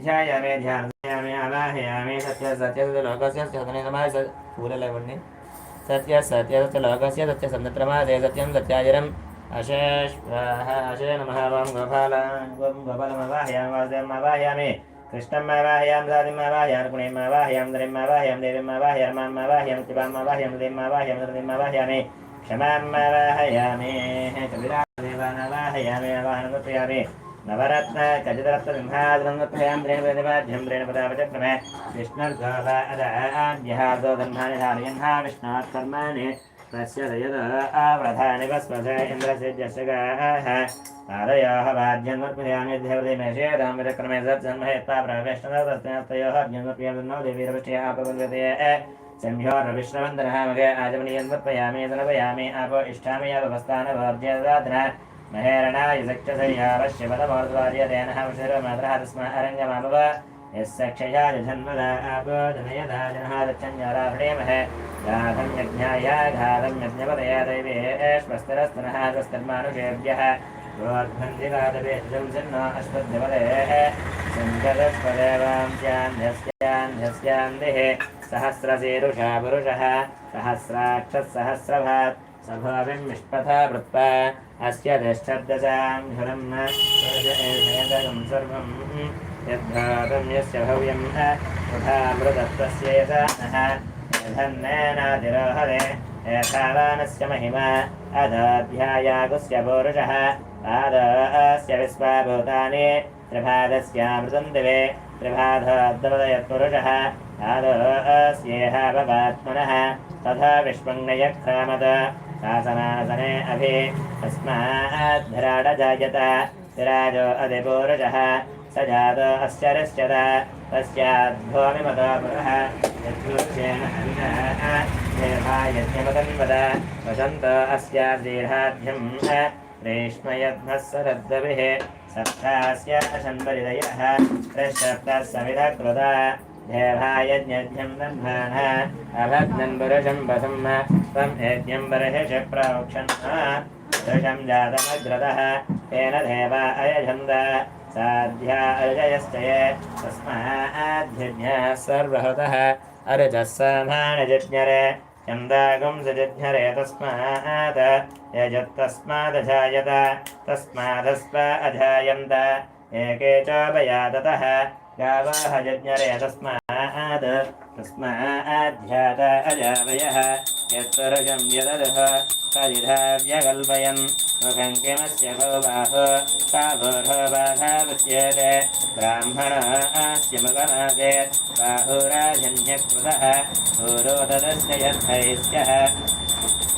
ध्यायामे ध्यायामे आवाहयामे सत्य सत्य लोकस्य सतने समास पूरलवण्णे सत्य सत्य सत्य लोकस्य सत्य सन्नत्रमादे सत्यं सत्याजरम् अशेष अशे नमः वं गोपालमवाहयामि वासुदेवमवाहयामि कृष्णमवाहयामि दादिमवाहयामि गुणिमवाहयामि धरिमवाहयामि देवीमवाहयामि मामवाहयामि शिवामवाहयामि देवीमवाहयामि धरिमवाहयामि क्षमामवाहयामि कविरादेवानवाहयामि आवाहनमर्पयामि नवरत्न कजितरत्न सिंहासनमर्पयामि प्रेमप्रतिपाद्यं प्रेमपदावचक्रमे विष्णुर्गोपादाद्यः दोधन्मानि धारयन्हा विष्णात् कर्माणि तस्य यद आवृधानि वस्वसे इन्द्रस्य जशगाः आदयोः वाद्यन्मर्पयामि देवदेमेशेदां विचक्रमे सत्सन्महेत्वा प्रवेष्टनस्तयोः अर्घ्यमर्पयामि देवीरवष्ट्या आपवल्यते संह्योरविश्रवन्दनः मगे आचमनीयन्मर्पयामि तनपयामि आपो इष्ठामि याववस्थानवर्ज्यदातनः महेरणाय सक्षसय्यावश्यपदमोर्ध्वार्यतेनः विषयमात्रः तस्मा अरङ्गमापव यस्य क्षयाय जन्मदा आपो जनयदा जनः दच्छन्याराभणेमहे गाधं यज्ञाय घातं यज्ञपदया दैवे स्वस्तिरस्तनः स्वस्तिर्मानुषेभ्यः गोर्ध्वन्दिवादवेदं सन्नो अश्वद्यपदेः सञ्जदस्पदेवांस्यान्ध्यस्यान्ध्यस्यान्दिः सहस्रशीरुषा पुरुषः सहस्राक्षः सभाविं विष्पथा वृत्पा अस्य तिष्ठद्दशां झुरं एतगं सर्वं यद्घातं यस्य भव्यं तथामृतत्वस्य यथा नः यथन्नेनातिरोहरे यथावानस्य महिमा अदाध्यायागुस्य पौरुषः पादस्य विश्वाभूतानि त्रिभागस्यामृतं दिवे त्रिभागाद्दवदयत्पुरुषः पादस्येह भवात्मनः तथा विश्वङ्गयक्रामद शासनासने अभि तस्माद्भिराड जायत विराजो अधिपूरुषः स जातो अस्य रिष्यत तस्याद्भूमिमतो पुरः यद्भूषेण हरिणः देवायज्ञपदन्वद वसन्त अस्याद्दीर्घाढ्यं रेष्मयद्भः सरद्दभिः सप्तास्य शन्वरिदयः त्रिशप्तः सविधकृता देवायज्ञं दह्मानः अभग्नं पुरुषं वसं त्वं यज्ञं बर्हिष प्रोक्षन् पुरुषं जातमग्रतः तेन देवा अयजन्त साध्या अजयश्च ये तस्माद्यज्ञः सर्वहृतः अरजः समानजज्ञरे चन्दागं सजज्ञरे तस्मात् यजत्तस्मादजायत तस्मादस्व अजायन्त एके चोपया ततः गावः जज्ञरे तस्माद्ध्यात अजावयः यत्पुरुषं यदधः कलिधाव्यकल्पयन् मुखं किमस्य गो बाहो काभोर्हो बाधावच्यते ब्राह्मणः अस्य मुखमादेत् बाहुराजन्यकृतः भूरो तदस्य यद्धैस्यः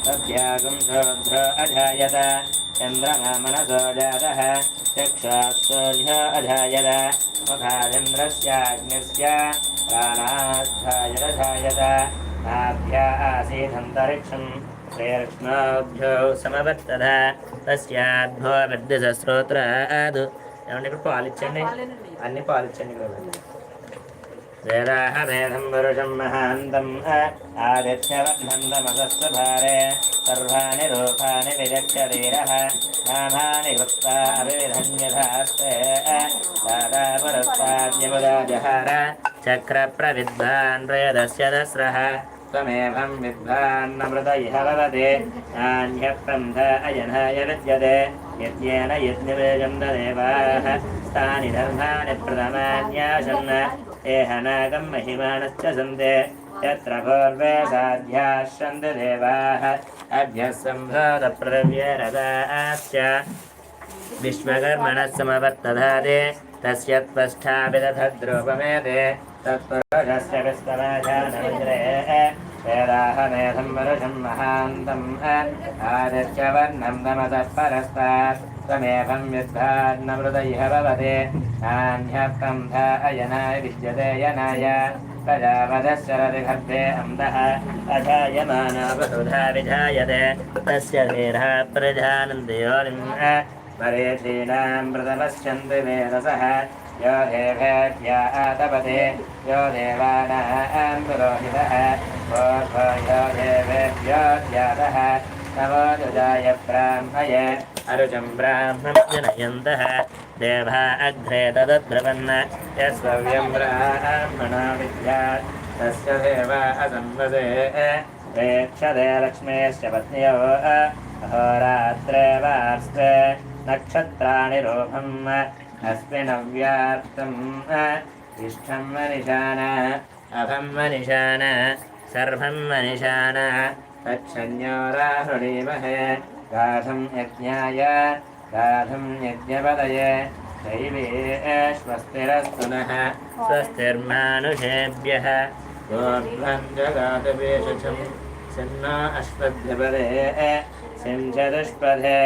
तद्यागं शोध्र अजायत चन्द्रमा मनसो जातः चक्षास्तोल्य अजायत मुखादिन्द्रस्याग्निस्य प्राणास्थायरजायत नाभ्या आसीदन्तरिक्षं శ్రీకృష్ణాభ్యో సమవర్తత తస్యాద్భో విద్యుతశ్రోత్రాద్ ఏమంటే ఇక్కడ పాలిచ్చండి అన్ని పాలిచ్చండి వేదాహమేధం పురుషం మహాంతం ఆదిత్యవర్ణందమసస్వభారే సర్వాణి రూపాణి విచక్షరీరః నామాని కృత్వా అవివిధన్యథాస్తే దాదాపరస్వాద్యముదా జహార చక్రప్రవిద్వాన్ ప్రయదస్య దస్రః त्वमेवं विद्वान्नमृत इह भवति नान्यप्रन्थ अयनाय विद्यते यद्येन यज्ञवेजं देवाः तानि धर्माणि प्रथमान्यासन् एहनागं महिमानश्च सन्ते यत्र पूर्वे साध्याः सन्ति देवाः अभ्यः सम्भूतप्रव्यरदाश्च विश्वकर्मणः समवर्तधाते तस्य त्वष्टाभिदधद्रूपमेते तत्पुरुषस्य विस्तमाजानविग्रे वेदाहमेधं पुरुषं महान्तम् आदित्यवर्णं तमसः परस्तात् त्वमेवं विद्वान्नमृत इह भवति नान्यपन्थ अयनाय विद्यते यनाय प्रजापदश्चरति गर्भे अन्तः अजायमानो बहुधा विजायते तस्य धीरः प्रजानन्ति योनिम् मरीचीनां प्रतपश्यन्ति वेदसः यो देवेभ्य आतपते यो देवानां पुरोहितः यो देवेभ्यो ज्ञातः नमो दुजाय ब्राह्मय अरुचं ब्राह्मं जनयन्तः देवा अग्रे तदद्रवन् यस्वव्यं ब्राह्मणो विद्यात् तस्य देवा असंवदे प्रेक्षते लक्ष्मीश्च पत्न्यो अहोरात्रे वार्ष्टे नक्षत्राणि रोहम् अस्मिनव्यार्थम् इष्टं मनिषाण अभं मनिषाण सर्वं मनिषाण तच्छन्यो राहुणीमहे गाधं यज्ञाय गाधं यज्ञपदये दैवे स्वस्तिरस्तु नः स्वस्तिर्मानुषेभ्यः गोभ्रं जगातवेशं सिन्नो अश्वभ्यपदे सिंचतुष्पदे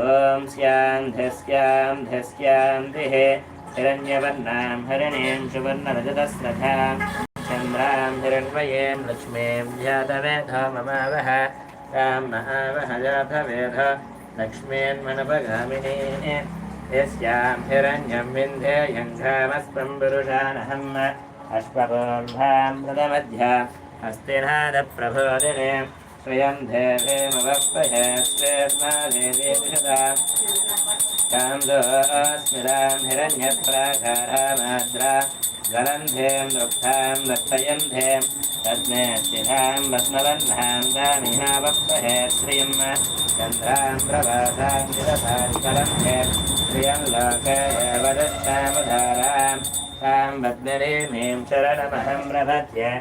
ॐ स्यान्धिः हिरण्यवर्णां हरिणीं सुवर्णरजतस्रथां चन्द्रां हिरण्मयीं लक्ष्मीं जातवेधो ममावह तां महावह जातवेध लक्ष्मीन्मनपगामिनी यस्यां हिरण्यं विन्ध्येयं घामस्त्वं पुरुषानहम् अश्वपूर्वां प्रथमध्याम् हस्तिनादप्रबोधिने श्रियं देवेमवप्पहे श्रेष्मादेवीषदाम् कान्दोऽस्मिरां हिरण्यप्राकारामाद्रा गलन्धें दृक्तां दत्तयन्धें तस्मे स्थितां भस्मबन्धां दामिहावप्पहे श्रियं चन्द्रां प्रभासां निरसारिकलन्धे श्रियं लोके वदष्टामधारां तां बद्मरीमीं शरणमहं प्रपद्ये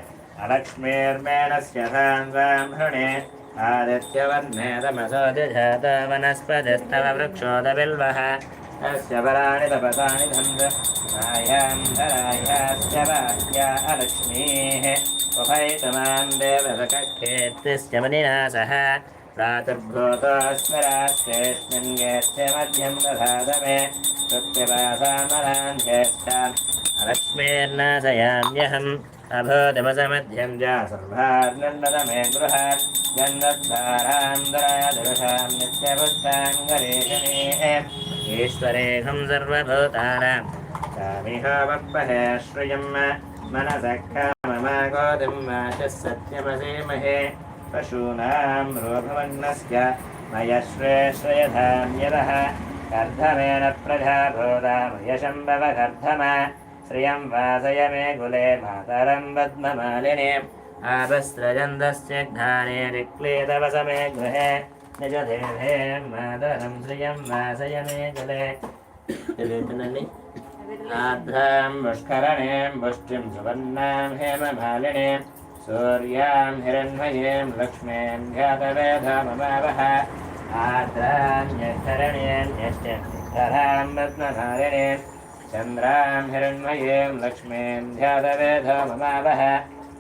अलक्ष्मीर्मेणस्य तां वां हृणे आदित्यवर्णे तमसो जजात वनस्पतिस्तव वृक्षोदबिल्वः तस्य पराणि तपसानि धन्द मायां धरायास्य वाक्या अलक्ष्मीः उभयतमां देवकक्षेत्तिस्य मुनिना सह प्रातर्भूतोऽस्मराश्रेष्ठन् गेत्य मध्यं दधात मे कृत्यपासामरान् ज्येष्ठान् अलक्ष्मीर्नाशयाम्यहम् अभूतमसमध्यं जासर्वार्नन्दतमे गृहात् गन्धद्वारान्दरादृशां नित्यपुष्टाङ्गरेशनीः ईश्वरेऽहं सर्वभूतानां कामिहावप्पहे श्रियं मनसः काममागोदिं वाचः सत्यमसीमहे पशूनां रोभवन्नस्य मयश्रेश्रयधां यतः कर्धमेन प्रजाभूतामयशम्भवकर्धमा श्रियं वासय मे कुले मातरं पद्ममालिनीम् आपस्रजन्दस्य घ्राणे रिक्लीतवसमे गृहे निजदेहे मातरं श्रियं वासय मे कुले आभ्रां पुष्करणीं पुष्टिं सुवर्णां हेममालिनीं सूर्यां हिरण्मयीं लक्ष्मीं ध्यातवेधममावह आद्रां यष्टिं पद्ममालिनीं चन्द्रां हिरण्मयीं लक्ष्मीं ध्यातवेधो ममावह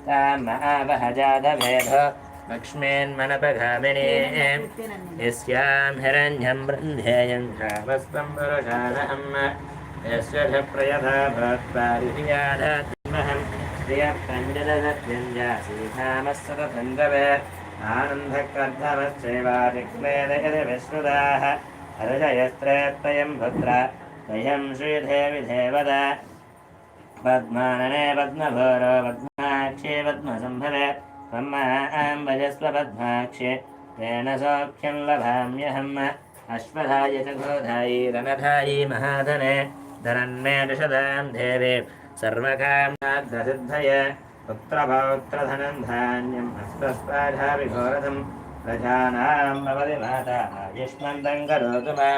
तां महावह जातवेधो लक्ष्मीन्मनपगामिनीं यस्यां हिरण्यं ब्रह्मेयं घामस्तं पुरुषानहम् यस्य च प्रयथा भवत्पारिधियाधात्महं प्रियपञ्जलसत्यं जासीधामः सततन्दवे आनन्दकर्धमश्चैवादिक्लेदयति विश्रुताः हर्षयस्त्रेत्तयं भद्र तयं श्रीदेवि देवद पद्मानने पद्मभूरो पद्माक्षे पद्मसम्भवे त्वमाम्बजस्व पद्माक्षे तेन सौख्यं लभाम्यहम् अश्वधाय च गोधायि धनधायि महाधने धनन्मे दशदां देवे सर्वकाम्याद्रसिद्धये पुत्रपौत्रधनं धान्यं हस्तस्पाधाभिघोरथं प्रजानां भवति माता युष्मन्तं करोतु मां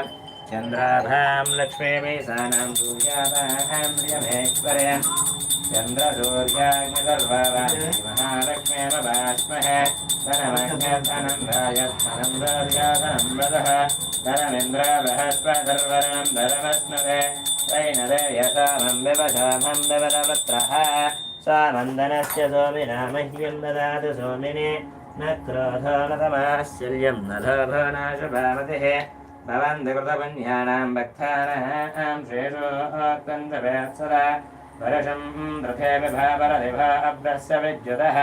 चन्द्राभां लक्ष्मीमीशानां सूर्याभां प्रियमेश्वरे चन्द्रसूर्याग्निगर्भावाणी महालक्ष्मीमभास्महे धनमन्यधनं राजधनं राजाधनं वदः धनमिन्द्र बृहस्पतिर्वरणं धनमस्मदे वैनदे यथामं विवशामं विवदवत्रः सामन्दनस्य सोमिना मह्यं ददातु सोमिने न क्रोधो न तमाश्चर्यं न लोभो नाशुभामतिः भवन्ति कृतपुण्यानां भक्तानां श्रेषोक्तन्तवेत्सदा वर्षं रथेऽपि भावरदिभा अभ्रस्य विद्युतः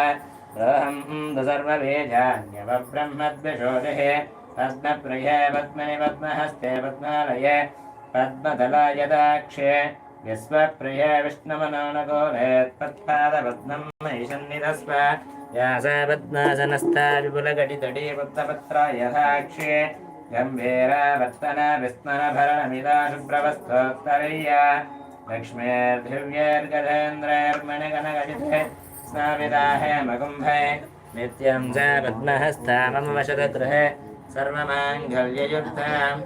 रोहं तु सर्वबीजान्यवब्रह्मद्विषोदिः पद्मप्रिये पद्मनि पद्महस्ते पद्मालये पद्मदलायदाक्षे यस्वप्रिये विष्णुमनोनगोरेत्पत्पादपद्मं महिषन्निधस्व या सा पद्मासनस्था विपुलघटितटी पुत्रपत्रा यथाक्षे गम्भीरावर्तना विस्मरभरणमिदा शुभ्रवस्तोत्तरीया लक्ष्मीर्दिव्यैर्गजेन्द्रैर्मणिगणगणिते स्नाविदा हेमकुम्भे नित्यं च पद्महस्ता मम वशतगृहे सर्वमाङ्गल्ययुक्ताम्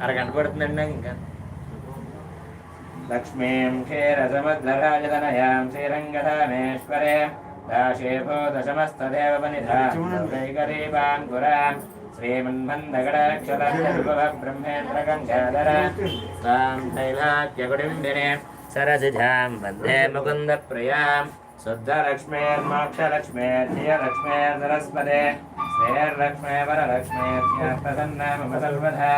అరగంట పడుతుందండి ఇంకా లక్ష్మీం క్షీరసముద్రరాజతనయాం శ్రీరంగధామేశ్వరే దాశేభూతశమస్తదేవనిధాైకరీపాం శ్రీమన్మందగడక్షరబ్రహ్మేంద్రగంగాధర స్వాం తైలాక్యకుడింబినే సరసిజాం వందే ముకుందప్రియాం శుద్ధలక్ష్మీర్మోక్షలక్ష్మీర్జయలక్ష్మీర్సరస్వతే శ్రీర్లక్ష్మీ వరలక్ష్మీర్య ప్రసన్నా మమ సర్వదా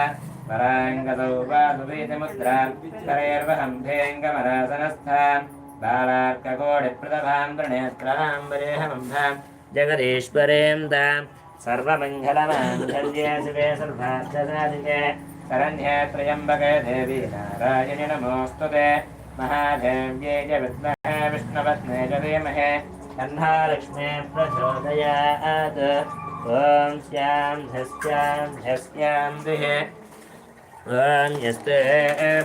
పరాంగతౌ పాదుపీతిముద్రాం కరైర్వహంభేంగమరాసనస్థాం బాలార్కకోటిప్రదభాం త్రినేత్రాం వరేహమంభాం జగదీశ్వరీం తాం సర్వమంగళమాంగళ్యే శివే సర్వార్థసాధికే శరణ్యే త్రయంబకే దేవి నారాయణి నమోస్తుతే महादेव्यै च विद्महे विष्णुपत्न्यै च धीमहि तन्नो लक्ष्मी प्रचोदयात् ॐ स्यां ध्यस्यां दिः ॐ यस्ते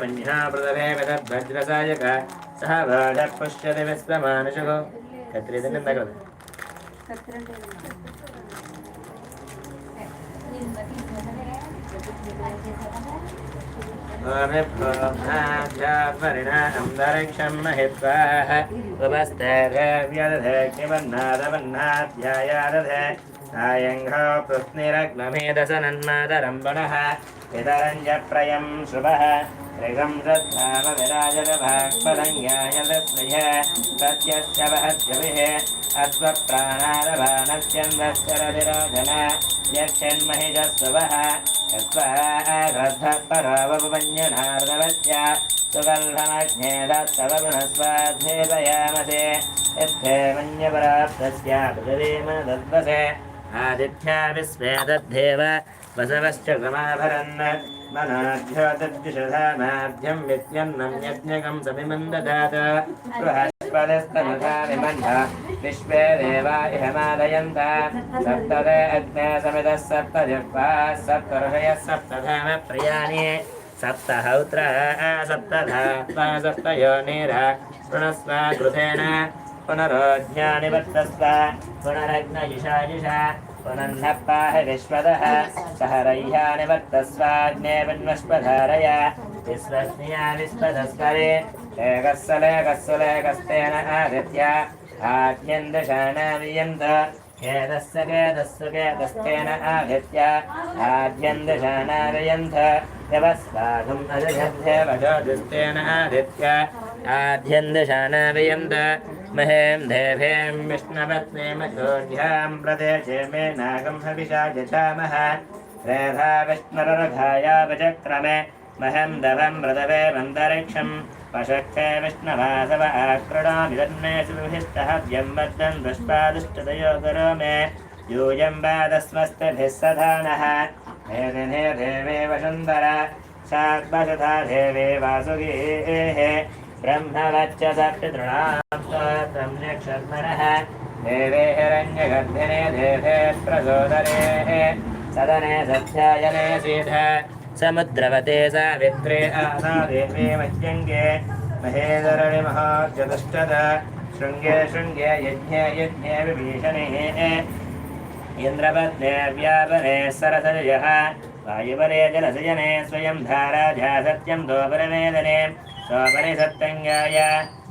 मन्या पृथवे विदद्भद्रसायक सह बाधः पुष्यति विश्वमानुषुः कत्रिदन्नं तगद परिणामदरक्षं महित्वाः उपस्थैर्व्यदधेक्यवन्नादवन्नाध्यायादधे सायङ्घो पृथ्निरग्नमेदसनन्मादरम्बणः पितरञ्जप्रयं शुभः ऋगं श्रद्धामविराजरभाक्पदङ्गायदस्मय सत्यस्य वहद्यभिः अश्वप्राणादभानस्यन्दश्चरतिरोधन यक्षन्महिजस्वः यस्वाधपरोवपञ्जनार्दवस्य सुगन्धमग्ने दत्तव गुणस्वाध्वेदयामसे यद्धे मन्यपराप्तस्य पृथिवीमनदद्वसे आदित्या विश्वे तद्धेव वसवश्च समाभरन् मनाध्योतद्विषधामाद्यं विद्यन्नं यज्ञकं समिमं ददात बृहस्पतिस्तनुधा विमन्ध विश्वे देवा इह मादयन्त सप्तदे अग्ने समितः सप्तजिह्वाः सप्तर्षयः सप्तधाम प्रियाणि सप्तहौत्रः सप्तधात्मा सप्तयोनिरः शृणस्व कृतेन पुनरोज्ञानि वर्तस्व पुनरग्नयिषायिषा पुनन्नः पाहि विश्वदः सह रह्यानि वर्तस्वाग्ने विन्वस्पधारय विश्वस्निया विश्वधस्करे लेकस्सुलेकस्तेन आदित्य आद्यन्दशानावियन्त केदस्तेन आदित्य आद्यन्दशानावियन्त यवस्वागम् अजघध्यवजोदिस्तेन आदित्य आद्यन्दशानावियन्त महें देवें विष्णुपत्नीमचोढ्यां प्रदेशे मे नागं हविषा यजामः रेधा विष्णुरघाया विचक्रमे महें दभं मृदवे मन्दरिक्षं पशक्षे विष्णुवासव आकृणामि तन्मेषु विभिष्टहव्यं वद्दं दुष्पादुष्टतयो करो मे यूयं वादस्वस्तिभिः सधानः मेदिने देवे वसुन्धर शाद्वशधा देवे वासुगीः ब्रह्मवच्च सप्तृणां क्षर्मणः देवे हिरण्यगर्भिणे देवे प्रचोदरे सदने सत्यायने सीध समुद्रवते सावित्रे आसा देवे मध्यङ्गे महेदरणिमहाचतुष्टद शृङ्गे शृङ्गे यज्ञे यज्ञे विभीषणे इन्द्रपत्ने व्यापने सरसजयः वायुपरे जलसजने स्वयं धाराजा सत्यं दोपरमेदने सोपरि सत्तङ्गाय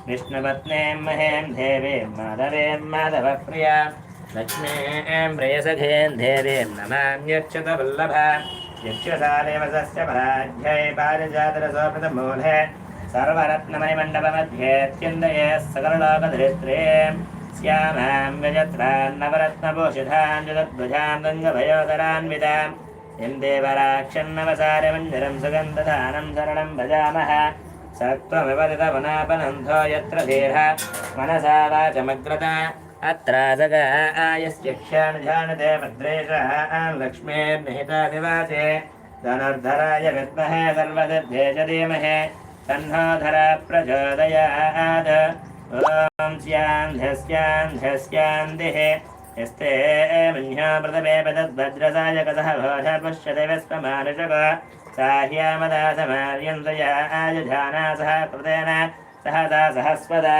विष्णुपत्नीं महें देवीं माधवीं माधवप्रिया लक्ष्मीं प्रियसखीं देवीं नमाम्यक्षतवल्लभा यक्षसादेवसस्य पराध्यै पारिजातरसोपृतमूले सर्वरत्नमणिमण्डपमध्ये अत्यन्दये सकललोकधरित्रीं श्यामां व्यजत्रान् नवरत्नभूषितां जगद्भुजां गङ्गभयोदरान्विताम् इन्देवराक्षन्नवसारमञ्जरं सुगन्धदानं शरणं भजामः सत्त्वमिपतितवनापनन्थो यत्र धीरः मनसा वाचमग्रता अत्राजगायस्य क्षाणजानते भद्रेशः लक्ष्मीर्निहिता निवासे धनुर्धराय विद्महे सर्वसिद्धे च धीमहि तन्नो धरः प्रचोदयात् ॐ स्यान्ध्यस्यान्ध्यस्यान्दिः यस्ते मह्यो प्रथमे पदद्भद्रसाय कतः भोषः पश्यते विश्वमानुषक साह्यामदासमार्यन्तया आयुधाना सह कृतेन सहसा सहस्वदा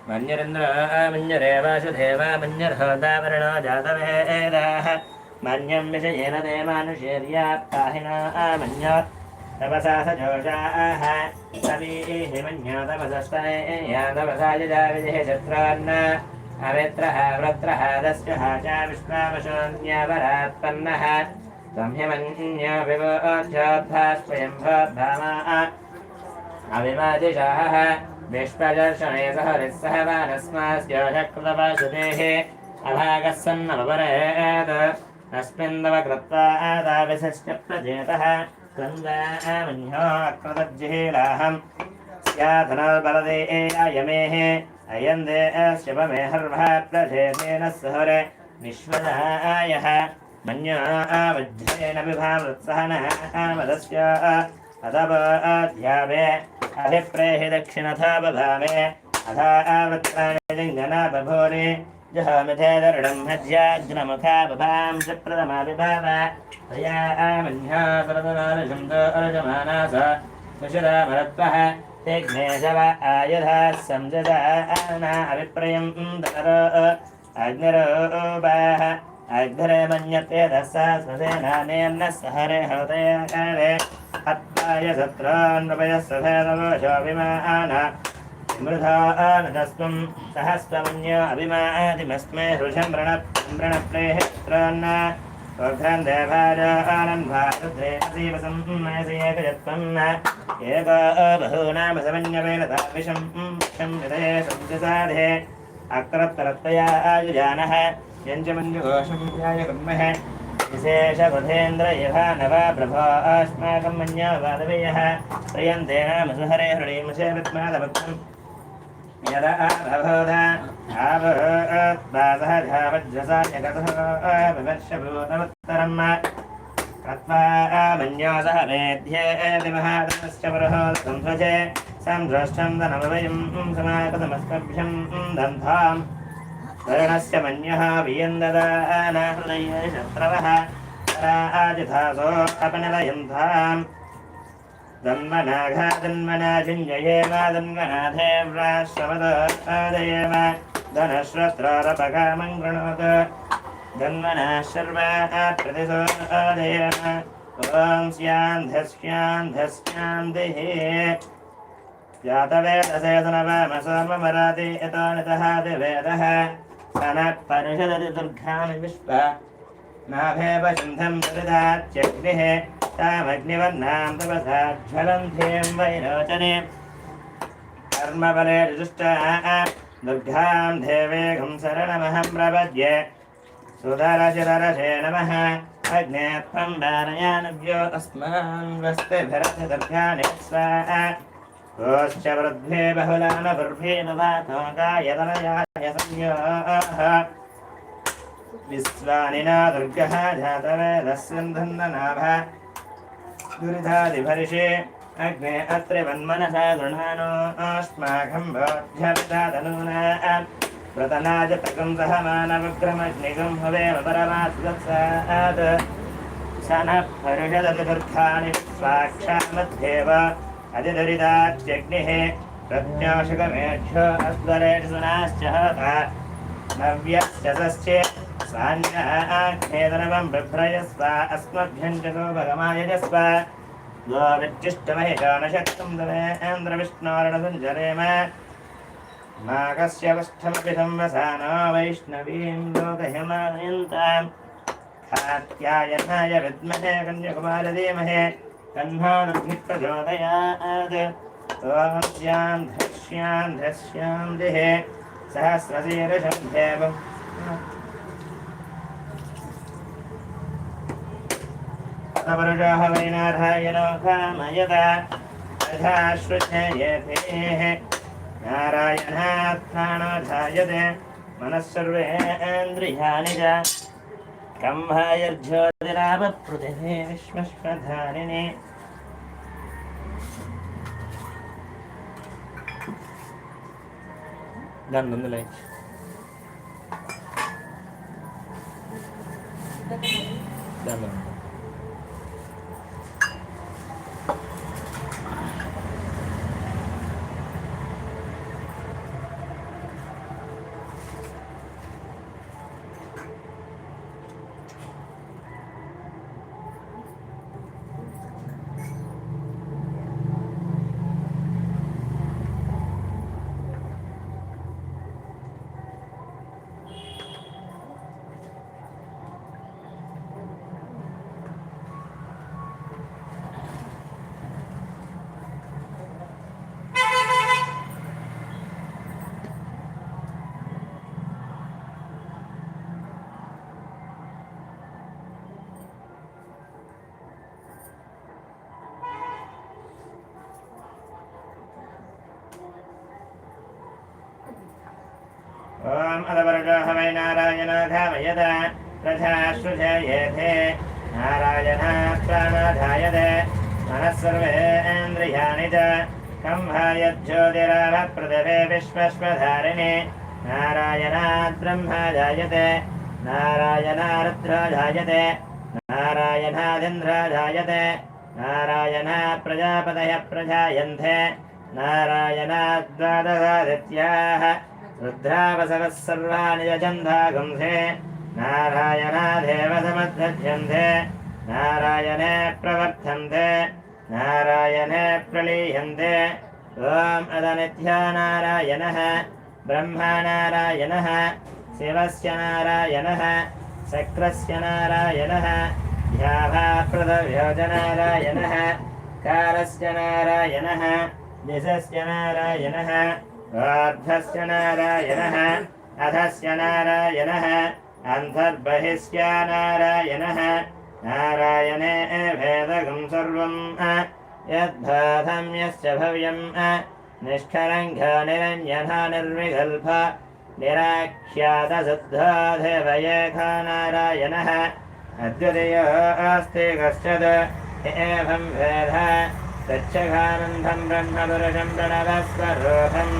मन्युरिन्द्रो मन्युरेवाशुधेव मन्युर्होदावरणो जातवेदाः मन्यं विषयेन ते मानुषेर्या पाहिना मन्यो तपसा सजोषाः सवीः मन्यो तपसस्तने यादवसायजाविधिः शत्रुन्न अमित्रः वृत्रः दस्यः च विश्वावशोऽन्यपरात्पन्नः संह्यमन्यो विवोध्योद्भास्वयम्भोद्भामा अविमादिशाः विश्वदर्शने सहरिः सह वानस्मास्योषकृतपाशुतेः अभागः सन्नवपरेत् अस्मिन्दव कृत्वा आदाविशश्च प्रचेतः क्रन्दामन्यो अकृतज्जिहीलाहम् स्याधनोर्बलदे अयमेः अयं देऽस्य पमे हर्वः प्रचेतेन सहरे विश्वदायः मन्यो आवध्येन विभावृत्सहनः मदस्य अथवाध्यावे अभिप्रेहि दक्षिणथा बभामे अथा आवृत्राणि लिङ्गना बभूरि जहामिथे दृढं हज्याग्नमुखा बभां च प्रथमा विभाव तया मन्या प्रथमानुषन्दोर्जमानास सुषुरामरत्वः तेघ्नेशव आयुधाः संजदाना अभिप्रयं दर अग्निरूपाः अग्निरे मन्यते दस्सा स्वसेनानेन सहरे हृदये हत्वाय शत्रून्नृपयः सभेदवशो विमान मृधा नतस्त्वं सहस्वमन्यो अभिमादिमस्मे हृषं वृणप्रेहित्रान्न वर्धन् देवाजानन्भारुद्रे असीवसं नयसेकजत्वम् एक बहूनां समन्यवेन ताविषं विषं विधये सञ्जसाधे अक्रत्तरत्तया आयुजानः यञ्चमञ्जुघोषं ध्यायकुर्मः विशेषबुधेन्द्र यथा नवा प्रभो अस्माकं मन्यो वादवेयः प्रियन्ते नाम सुहरे हृणीमशे विद्मादभक्तम् यदा भवोध आवत्पादः धावज्रसा जगतः विवर्षभूतमुत्तरम् कृत्वा मन्यो सह वेद्ये महादनश्च पुरोहोदसंध्वजे संध्वष्टं धनमवयं समागतमस्मभ्यं दन्ताम् वर्णस्य मन्यः वियन्ददानहृदये शत्रवः पराजितासो अपनिलयन्ताम् दन्मनाघादन्मना चिञ्जयेम दन्मनाधेव्राश्रमदोदयेम धनश्रत्रारपकामं गृणोत् दन्मनः शर्वाः प्रतिसोदयेम ॐ स्यान्ध्यस्यान्ध्यस्यान्दिः जातवेदसे सुनवमसोममराति यतो नितः दिवेदः सनः परिषदति दुर्गाणि विश्व नाभे वशुन्धं दुरिदाच्यग्निः तामग्निवर्णां तपसा ज्वलन्तीं वैरोचने कर्मबले जुष्टाः दुर्गां देवेगं शरणमहं प्रपद्ये सुधरशिररसे नमः अग्ने त्वं वारयानव्यो अस्मान् वस्तिभिरथ दुर्गाणि स्वाहा गोश्च वृद्धे बहुलानपुर्भे नुवातो गायतनयाय संयोः विश्वानिना दुर्गः जातवेदस्यन्धन्ननाभः दुरिधादिभरिषे अग्ने अत्र वन्मनसा गृह्णानो अस्माकं बोध्यविदातनूना व्रतनाजतकं सह मानवग्रमग्निगं हवेम परमात्मत्सात् स नः परिषदति दुर्गाणि स्वाक्षामध्येव अधिदुरिताच्यग्निः प्रत्याशकमेभ्यो अस्वरेषु सुनाश्च होता नव्यश्च सश्चे स्वान्याखेदनवं बिभ्रयस्व अस्मभ्यं च सोपगमायजस्व गोविच्छिष्टमहिषो न शक्तं दवेन्द्रविष्णोरणसञ्जरेम नागस्य वष्ठमपि संवसानो वैष्णवीं लोकहिमानयन्ताम् कात्यायनाय विद्महे कन्याकुमारी धीमहि तन्नो प्रचोदयात् ॐ स्यान्ध्यस्यान्ध्यस्यान्दिः सहस्रशीर्षं देवम् पुरुषः वैनारायणो कामयता यथाश्रुतेः नारायणात् प्राणो धायते मनः सर्वेन्द्रियाणि च కంభాయర్జ్యోతిరాపృథివీ విశ్వశ్వధారిణి దాని ముందులే దాని ओम अदवर्गो हवै नारायण धामयद प्रजाश्रुजयेथे नारायणात् प्राणाधायते मनः सर्वेन्द्रियाणि च कंहायज्योतिरावपृथिवे विश्वश्वधारिणि नारायणात् ब्रह्मा जायते नारायणारुद्रो जायते नारायणादिन्द्रो जायते नारायणात् प्रजापतयः प्रजायन्ते नारायणात् द्वादशादित्याः रुद्रावसवः सर्वाणि यजन्धागुंसे नारायणादेव समध्यन्ते नारायणे प्रवर्धन्ते नारायणे प्रलीयन्ते ॐ अदनित्या नारायणः ब्रह्मा नारायणः शिवस्य नारायणः शक्रस्य नारायणः ध्यावापृथव्यो च नारायणः कालस्य नारायणः दिशस्य नारायणः वार्धस्य नारायणः अधस्य नारायणः अन्तर्बहिष्य नारायणः नारायणे भेदगं सर्वं यद्बाधं यस्य भव्यं निष्कलङ्घ निरञ्जन निर्विकल्प निराख्यातशुद्धो देवयेखा नारायणः अद्वितीयो अस्ति कश्चित् एवं वेद तच्छघानन्दं ब्रह्मपुरुषं प्रणवस्वरूपम्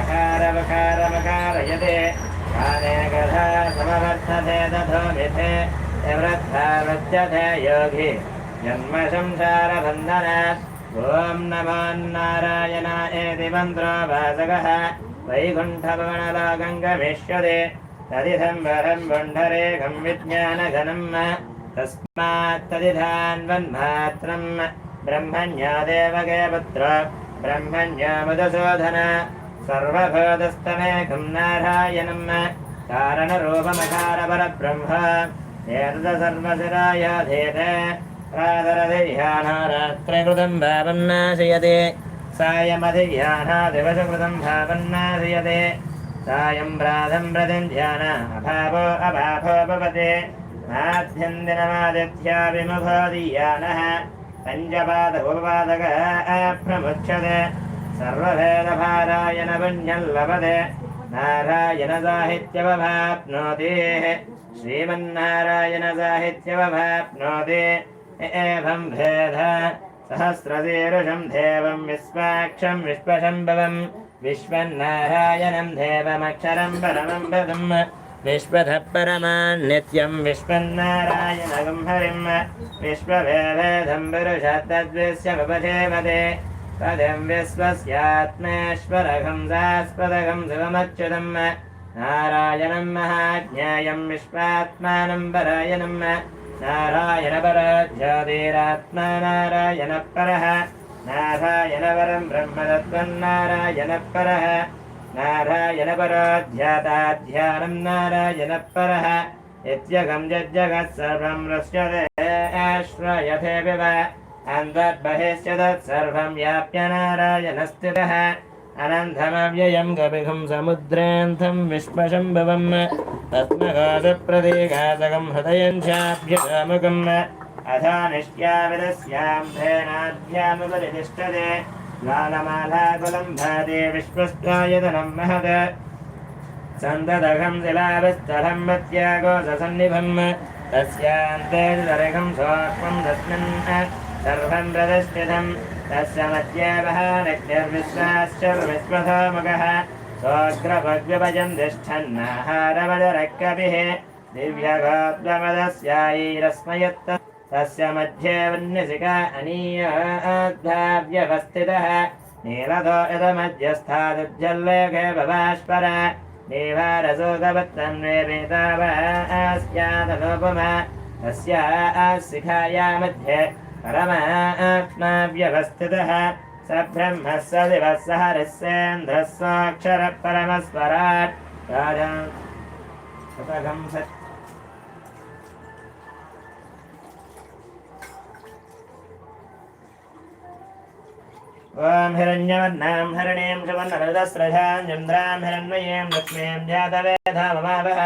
अकारवकारमकारयते कानेकधा समवर्धते तथोमिथे निवृत्ता वृत्यते योगी जन्मसंसारबन्धनात् ॐ नमो नारायणायेति मन्त्रोपासकः वैकुण्ठभवनलोकं गमिष्यति तदिदं वरं पुण्डरीकं विज्ञानघनं तस्मात् तदिधान्वन्मात्रम् ब्रह्मण्यो देवके पुत्र ब्रह्मण्यो मधुसूदन सर्वभूतस्थमेकं नारायणं कारणरूपमकारपरब्रह्म सर्वशिरायाधीते प्रातरधिह्यानारात्रिकृतं भावन्नाशयते सायमधिह्यानादिवशकृतं भावन्नाशयते सायं प्रातं प्रतिध्यान अभावो अभावो भवते आद्यन्दिनमादित्या विमुखो दीयानः पञ्चपादोपादकः अप्रमुच्यते सर्वभेदभारायण पुण्यं लभते नारायणसाहित्यमवाप्नोति श्रीमन्नारायणसाहित्यमवाप्नोति एवं भेद सहस्रशीर्षं देवं विश्वाक्षं विश्वशम्भवं विश्वन्नारायणं देवमक्षरं परमं पदं विश्वतः परमान् नित्यं विश्वन्नारायणगं हरिं विश्वभेदं पुरुषस्तद्विश्यमुपसेवते पदं विश्वस्यात्मेश्वरगं सास्पदगं शिवमच्युतं नारायणं महाज्ञेयं विश्वात्मानं परायणं नारायणपरज्योतिरात्मा नारायणपरः नारायणपरं ब्रह्मतत्त्वन्नारायणपरः नारायणपरोऽध्याताध्यानं नारायणपरः इत्यगं यज्जगत् सर्वं दृश्यते श्रूयते वा अन्तर्बहिश्च तत्सर्वं व्याप्य नारायणस्थितः अनन्तमव्ययं कपिगं समुद्रान्तं विश्वशम्भवं पद्मघासप्रतीघातकं हृदयं चाभ्यगामुकम् अथा निष्क्याविदस्यां धेनाभ्यामुपरि तिष्ठते लालमालाकुलं भाति विश्वस्यायतनं महत् सन्ददघं शिलाविस्थलं मत्यागोसन्निभं तस्यान्ते दर्गं सोक्ष्मं तस्मिन् सर्वं प्रदर्शितं तस्य मध्ये वहानग्निर्विश्वाश्चर्विश्वधामगः सोऽग्रभग्यभजं तिष्ठन्नाहारवदरक्कभिः दिव्यगोद्गमदस्यायैरस्मयत्त तस्य मध्ये वन्यसिका अनीयाद्भाव्यवस्थितः नीलतो यदमध्यस्थादुज्जल्लेखे भवाश्परा देवारसोगवत्तन्वे वेदावास्यादलोपमा तस्या मध्ये परमात्माव्यवस्थितः स ब्रह्मः स दिवः स हरिः सेन्द्रः सोऽक्षरः परमस्वराट् शतकं सत् ॐ हिरण्यवर्णां हरिणीं सुवर्णरजस्रजां चन्द्रां हिरण्मयीं लक्ष्मीं जातवेधाममावह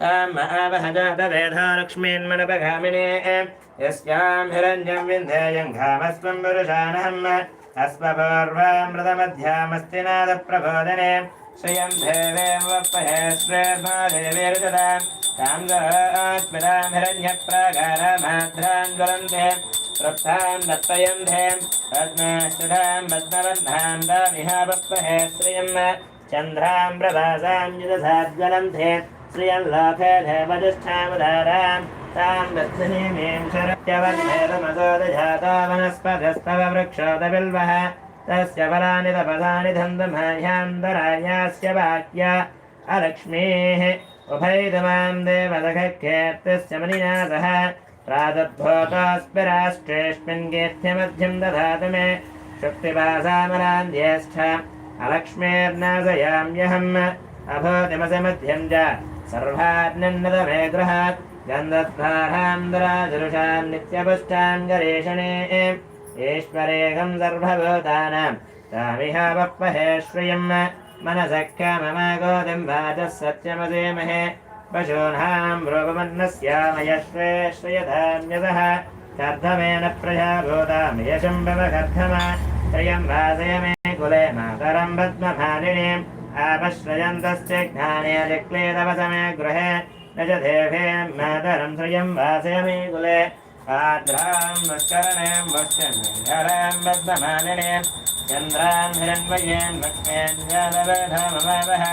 तां महावह जातवेधा लक्ष्मीन्मनपगामिने यस्यां हिरण्यं विन्ध्येयं घामस्त्वं पुरुषानहम् अस्मपूर्वामृतमध्यामस्ति नादप्रबोधने श्रियं देवें वप्पहे श्रेर्मा देवीर्जदां तां स्मितां हिरण्यप्रागारमाद्रां ज्वलन्ते तृप्तां दत्तयन्धें पद्मश्रुतां पद्मवर्धां दामिहावप्पहे श्रियं चन्द्रां प्रभासां युधसाज्वलन्ते श्रियं लोके देवजुष्ठामुदारां तां दत्तनीमीं शरत्यवर्धेतमसोदजाता वनस्पतस्तव वृक्षोदबिल्वः तस्य फलानि तपसानि धन्दमाह्यान्तरायास्य वाक्या अलक्ष्मीः उभयतमां देवदखख्येत्यस्य मनिना सह प्रातद्भूतोऽस्मि राष्ट्रेऽस्मिन् कीर्त्यमध्यं दधातु मे शुक्तिपासामरान्ध्येष्ठ अलक्ष्मीर्नाशयाम्यहम् अभूतिमसमध्यं च सर्वाज्ञन्नतमे गृहात् गन्धद्वारान्दराजुरुषान् नित्यपुष्टान् गरीषणे ईश्वरेऽहं सर्वभूतानां तामिहावप्पहे श्रियं मनसः काममागोदिं वाचः सत्यमसेमहे पशूनां रूपमन्नस्यामयश्वे श्रयधान्यतः कर्धमेन प्रजाभूतामयशम्भवकर्धमा श्रियं वासयमे कुले मातरं पद्मभारिणीम् आपश्रयन्तस्य ज्ञाने जक्लेदवसमे गृहे न च देवे मातरं श्रियं वासयमे कुले आद्रां मुष्करणीं मुष्टिमेघरां पद्ममालिनीं चन्द्रां हिरण्मयीं लक्ष्मीं जातवेधाममावह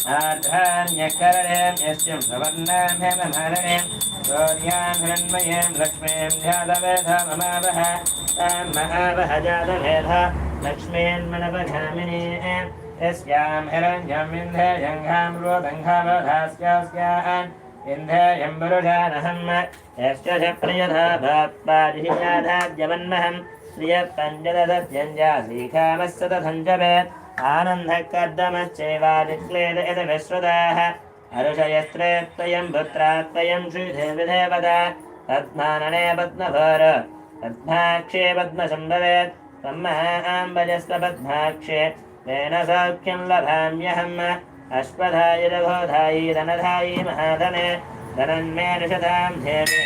आर्धान्यकरणीं यस्यं सुवर्णां हेममालिनीं सूर्यां हिरण्मयीं लक्ष्मीं जातवेधाममावह तां महावह जातवेधा लक्ष्मीन्मनपगामिनीं यस्यां हिरण्यं विन्ध्येयं घाम्रोदङ्घावधास्यास्यान् विन्ध्येयं पुरुषानहम् यश्च च प्रियधा भात्पादियाधाद्यवन्महं श्रियपञ्चदसत्यं जासीकामस्य तथं च वेत् आनन्दः कर्दमश्चैवादिक्लेद यत् विश्रुताः हर्षयस्त्रेत्तयं पुत्रात्तयं श्रीदेविदेवता पद्मानने पद्मभर पद्माक्षे पद्मसम्भवेत् ब्रह्माम्बजस्वपद्माक्षे तेन सौख्यं लभाम्यहम् अश्वधायि रघोधायि धनधायि महाधने धनन्मे निषधां धेमे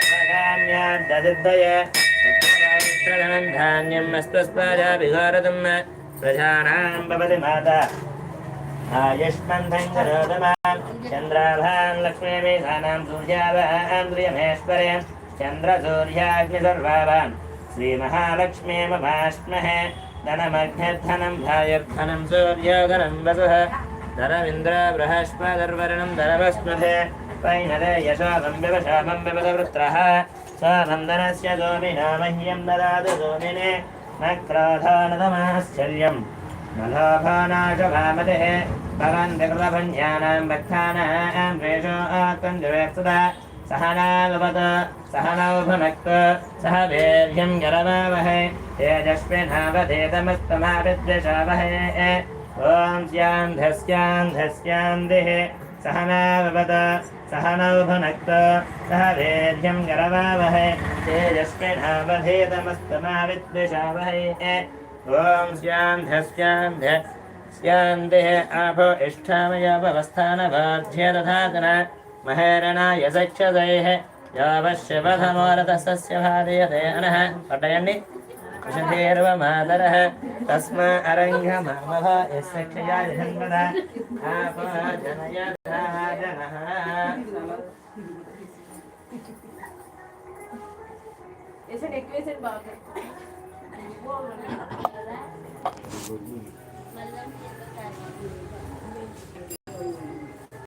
सर्वकाम्याद्दसिद्धये धनं धान्यम् अस्त्वस्त्वाजाभिघोरतम् प्रजानां भवति माता आयुष्मन्तं करोतमां चन्द्राभां लक्ष्मीमेधानां सूर्याभां प्रियमेश्वरे चन्द्रसूर्याग्निसर्वाभां श्रीमहालक्ष्मीमभाष्महे धनमग्निर्धनं धायर्धनं सूर्योधनं वसुः धनमिन्द्र बृहस्पतिर्वरुणं धनवस्मथे पैनदे यशोभं विवशाभं विवदवृत्रः स्वबन्धनस्य सोमिना मह्यं ददातु सोमिने न क्रोधो न तमाश्चर्यं न लोभो नाशभामतिः भवन्ति कृतपुण्यानां भक्तानां द्वेषो आत्मञ्जवेत्सदा सहनागवत सहनौ भुनक्तु सह वीर्यं करवावहै तेजस्विनावधेतमस्तमाविद्विषावहै ॐ स्यान्धस्यान्धस्यान्दिः सहनागवत सहनौ भुनक्तु सह वीर्यं करवावहै तेजस्विनावधेतमस्तमाविद्विषावहै ॐ स्यान्धस्यान्धस्यान्दिः आभो इष्ठामयावस्थानबाध्य दधातना महेरणाय सक्षदैः यावश्यवधमोरतस्य भादयते अनः पठयन्नि विशुद्धेर्वमातरः तस्मा अरङ्घमामः यस्य क्षया जन्मदा आपः जनयथा जनः వేసాడు ఎక్కువ వేసాడు బాగా. మళ్ళీ